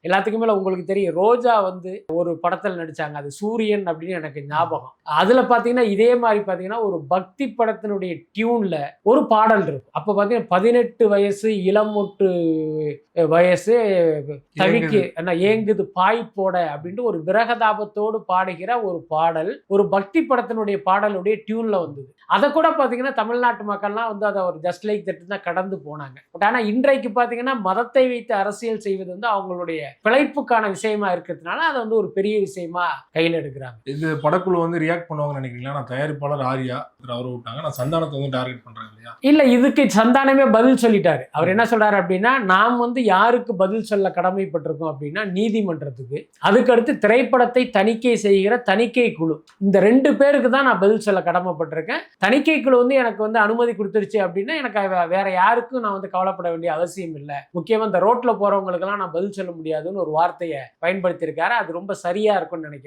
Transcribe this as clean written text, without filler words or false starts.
எல்லாத்துக்கும் மேல உங்களுக்கு தெரியும் ரோஜா வந்து ஒரு படத்துல நடிச்சாங்க, அது சூரியன் அப்படின்னு எனக்கு ஞாபகம். அதுல பாத்தீங்கன்னா இதே மாதிரி பாத்தீங்கன்னா ஒரு பக்தி படத்தினுடைய டியூன்ல ஒரு பாடல் இருக்கும். அப்ப பாத்தீங்கன்னா 18 வயசு இளமொட்டு வயசு தவிக்கு என்ன ஏங்குது பாய் போட அப்படின்ட்டு ஒரு விரகதாபத்தோடு பாடுகிற ஒரு பாடல் ஒரு பக்தி படத்தினுடைய பாடலுடைய டியூன்ல வந்தது. அதை கூட பாத்தீங்கன்னா தமிழ்நாட்டு மக்கள்லாம் வந்து அதை ஒரு ஜஸ்ட் லைக் தட் தான் கடந்து போனாங்க. பட் ஆனா இன்றைக்கு பாத்தீங்கன்னா மதத்தை வைத்து அரசியல் செய்வது வந்து அவங்களுடைய பிழைப்புக்கான விஷயமா இருக்கிறதுனால அதை வந்து ஒரு பெரிய விஷயமா கையில் எடுக்கிறாங்க. இது படக்குழு வந்து ரியாக்ட் பண்ணுவாங்கன்னு நினைக்கிறீங்களா? நான் தயாரிப்பாளர் ஆர்யா அவரை விட்டாங்க, நான் சந்தானத்தை வந்து டார்கெட் பண்றேன் இல்லையா? இல்ல, இதுக்கு சந்தானமே பதில் சொல்லிட்டாரு. அவர் என்ன சொல்றாரு அப்படின்னா, நாம் வந்து யாருக்கு பதில் சொல்ல கடமைப்பட்டிருக்கோம் அப்படின்னா நீதிமன்றத்துக்கு, அதுக்கடுத்து திரைப்படத்தை தணிக்கை செய்கிற தணிக்கை குழு, இந்த 2 பேருக்கு தான் நான் பதில் சொல்ல கடமைப்பட்டிருக்கேன். தணிக்கை குழு வந்து எனக்கு வந்து அனுமதி கொடுத்துருச்சு அப்படின்னா எனக்கு வேற யாருக்கும் நான் வந்து கவலைப்பட வேண்டிய அவசியம் இல்லை. முக்கியமா இந்த ரோட்ல போறவங்களுக்கெல்லாம் நான் பதில் சொல்ல முடியாதுன்னு ஒரு வார்த்தையை பயன்படுத்தியிருக்காரு. அது ரொம்ப சரியா இருக்கும்னு நினைக்கிறேன்.